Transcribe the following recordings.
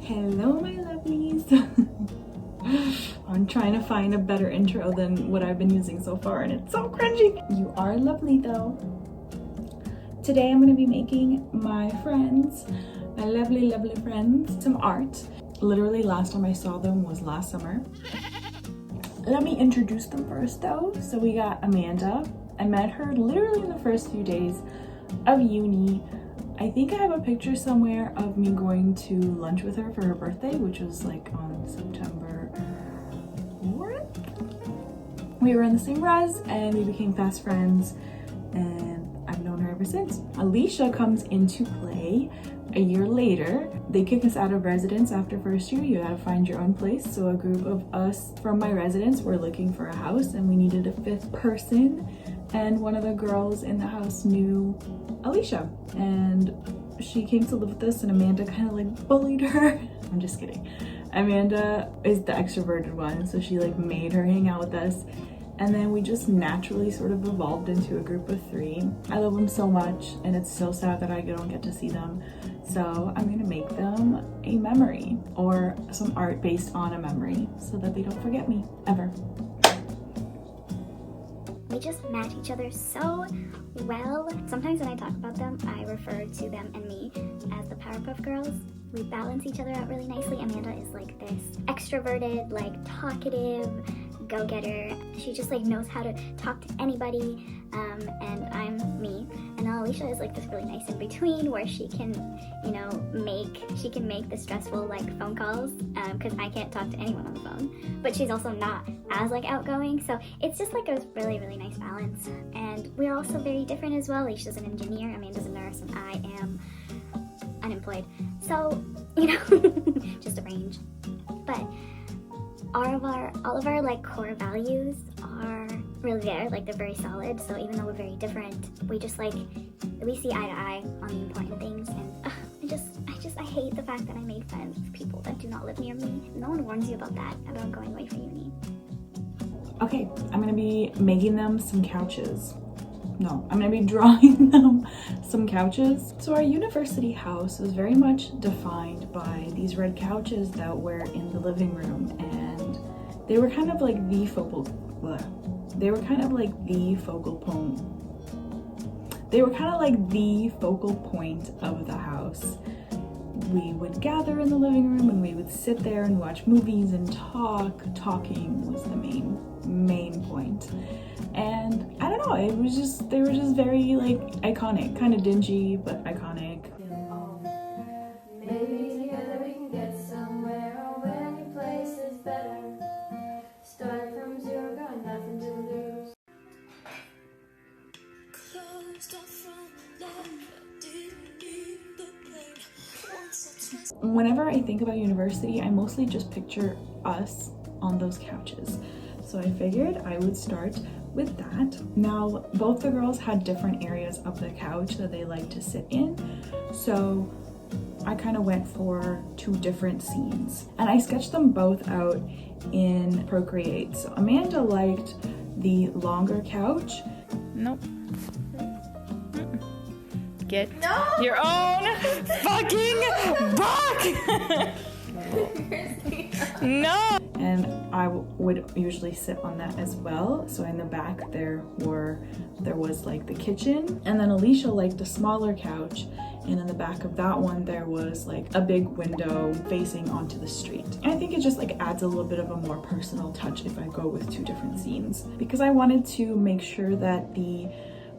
Hello my lovelies. I'm trying to find a better intro than what I've been using so far and it's so cringy. You are lovely though. Today I'm going to be making my friends, my lovely friends, some art. Literally last time I saw them was last summer. Let me introduce them first though. So we got Amanda. I met her literally in the first few days of uni. I think I have a picture somewhere of me going to lunch with her for her birthday, which was like on September 4th. We were in the same res and we became fast friends and I've known her ever since. Alicia comes into play a year later. They kick us out of residence after first year. You gotta find your own place. So a group of us from my residence were looking for a house and we needed a 5th person. And one of the girls in the house knew Alicia and she came to live with us and Amanda kind of like bullied her. I'm just kidding. Amanda is the extroverted one, so she like made her hang out with us. And then we just naturally sort of evolved into a group of 3. I love them so much and it's so sad that I don't get to see them. So I'm gonna make them a memory or some art based on a memory so that they don't forget me ever. We just match each other so well. Sometimes when I talk about them, I refer to them and me as the Powerpuff Girls. We balance each other out really nicely. Amanda is like this extroverted, like talkative go-getter. She just like knows how to talk to anybody, and I'm me. And Alicia is like this really nice in between where she can, you know, make the stressful like phone calls because I can't talk to anyone on the phone, but she's also not as like outgoing. So it's just like a really nice balance. And we're also very different as well. Alicia's an engineer, Amanda's a nurse, and I am unemployed. So, you know, just a range. But all of our like core values are really there, like they're very solid. So even though we're very different, we just like, we see eye to eye on the important things. And I hate the fact that I made friends with people that do not live near me. No one warns you about that, about going away for uni. Okay, I'm gonna be making them some couches. No, I'm gonna be drawing them some couches. So our university house was very much defined by these red couches that were in the living room, and they were kind of like the focal point. They were kind of like the focal point of the house. We would gather in the living room and we would sit there and watch movies and talk. Talking was the main point. And I don't know, they were just very like iconic, kind of dingy, but iconic. Maybe together we can get somewhere, or any place is better. Start from zero, got nothing to lose. Whenever I think about university, I mostly just picture us on those couches. So I figured I would start with that. Now, both the girls had different areas of the couch that they like to sit in. So I kind of went for 2 different scenes. And I sketched them both out in Procreate. So Amanda liked the longer couch. Nope. Get your own fucking book! No! And I would usually sit on that as well. So in the back there was like the kitchen, and then Alicia liked a smaller couch, and in the back of that one there was like a big window facing onto the street. And I think it just like adds a little bit of a more personal touch if I go with 2 different scenes, because I wanted to make sure that the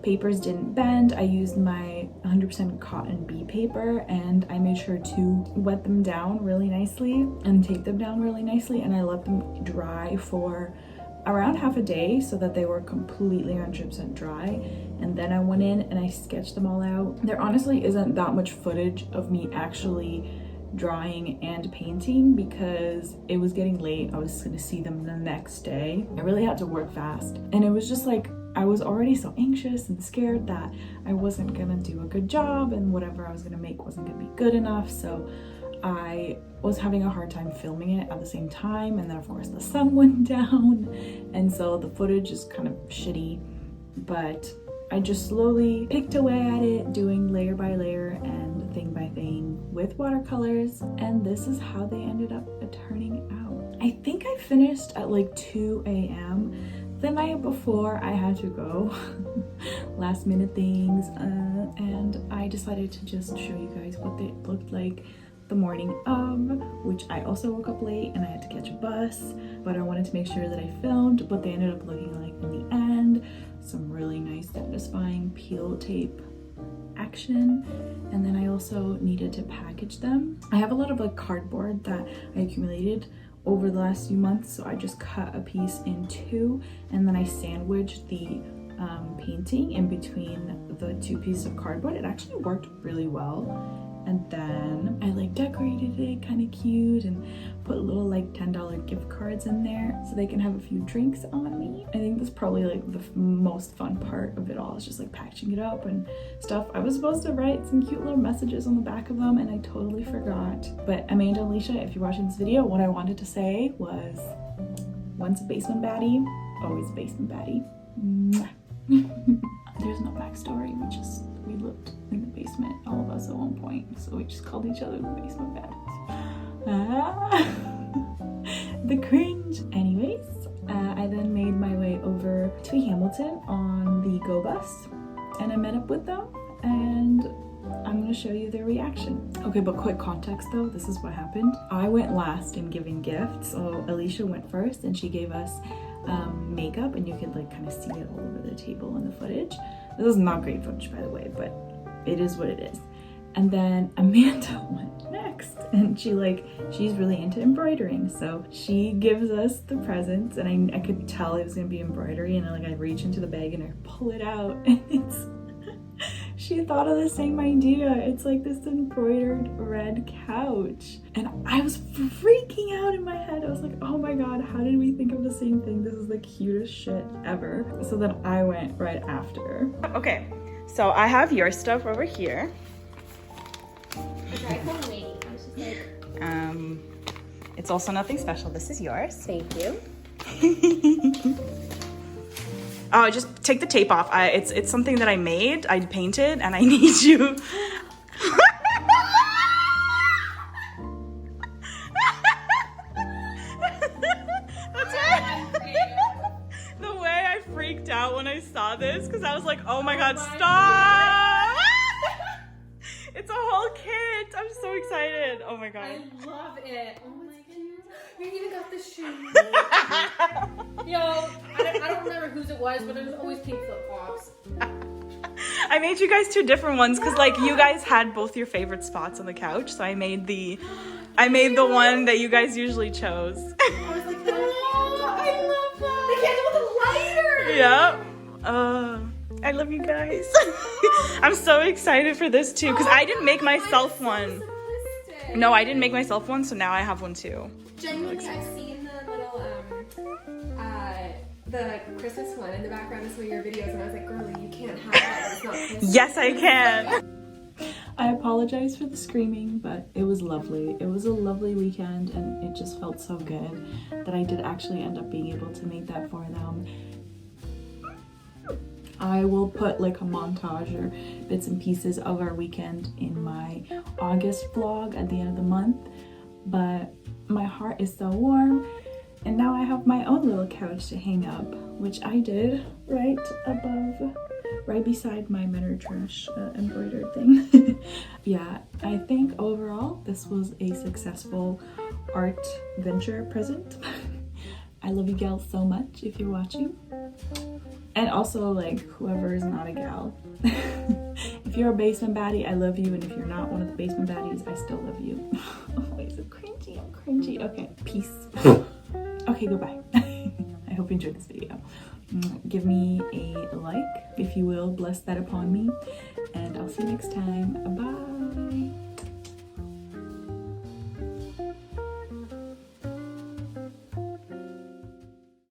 papers didn't bend. I used my 100% cotton bee paper and I made sure to wet them down really nicely and tape them down really nicely, and I let them dry for around half a day so that they were completely 100% dry. And then I went in and I sketched them all out. There honestly isn't that much footage of me actually drawing and painting because it was getting late. I was gonna see them the next day. I really had to work fast, and it was just like I was already so anxious and scared that I wasn't gonna do a good job and whatever I was gonna make wasn't gonna be good enough. So I was having a hard time filming it at the same time, and then of course the sun went down, and so the footage is kind of shitty, but I just slowly picked away at it, doing layer by layer and thing by thing with watercolors, and this is how they ended up turning out. I think I finished at like 2 a.m. The night before I had to go, last minute things, and I decided to just show you guys what they looked like the morning of, which I also woke up late and I had to catch a bus, but I wanted to make sure that I filmed what they ended up looking like in the end. Some really nice satisfying peel tape action, and then I also needed to package them. I have a lot of like cardboard that I accumulated over the last few months, so I just cut a piece in two and then I sandwiched the painting in between the two pieces of cardboard. It actually worked really well. And then I like decorated it kind of cute and put little like $10 gift cards in there so they can have a few drinks on me. I think that's probably like the most fun part of it all, is just like packaging it up and stuff. I was supposed to write some cute little messages on the back of them and I totally forgot. But Amanda and Alicia, if you're watching this video, what I wanted to say was, once a basement baddie, always a basement baddie. Mwah. There's no backstory, we lived in the basement, all of us at one point, so we just called each other the basement baddies. The cringe. Anyways, I then made my way over to Hamilton on the GO bus, and I met up with them, and I'm gonna show you their reaction. Okay, but quick context though, this is what happened. I went last in giving gifts, so Alicia went first, and she gave us makeup, and you could like kind of see it all over the table in the footage. This is not great footage, by the way, but it is what it is. And then Amanda went next, and she's really into embroidering, so she gives us the presents, and I could tell it was gonna be embroidery, and I reach into the bag and I pull it out, and it's she thought of the same idea. It's like this embroidered red couch. And I was freaking out in my head. I was like, oh my God, how did we think of the same thing? This is the cutest shit ever. So then I went right after. Okay, so I have your stuff over here. Okay, I called Lady. I was just like, It's also nothing special. This is yours. thank you. Oh, just take the tape off. It's something that I made. I painted, and I need you. The way I freaked out when I saw this, because I was like, oh my God, stop! It's a whole kit. I'm so excited. Oh my God. I love it. Oh my goodness. You even got the shoes. Yo, I don't remember whose it was, but it was always pink flip-flops. I made you guys two different ones because you guys had both your favorite spots on the couch, so I made the one that you guys usually chose. I was like, oh, I love that. The candle with the lighter. Yeah. I love you guys. I'm so excited for this too because I didn't make myself one. No, I didn't make myself one, so now I have one too. Genuinely, I've seen the little, the Christmas one in the background of some of your videos, and I was like, girlie, you can't have that. It's not Christmas. Yes, I can. I apologize for the screaming, but it was lovely. It was a lovely weekend, and it just felt so good that I did actually end up being able to make that for them. I will put like a montage or bits and pieces of our weekend in my August vlog at the end of the month, but my heart is so warm, and now I have my own little couch to hang up, which I did right beside my Men Are Trash embroidered thing. Yeah, I think overall this was a successful art venture present. I love you gals so much if you're watching. And also, whoever is not a gal. If you're a basement baddie, I love you. And if you're not one of the basement baddies, I still love you. Oh, wait, so cringy. I'm cringy. Okay, peace. Okay, goodbye. I hope you enjoyed this video. Give me a like, if you will. Bless that upon me. And I'll see you next time. Bye.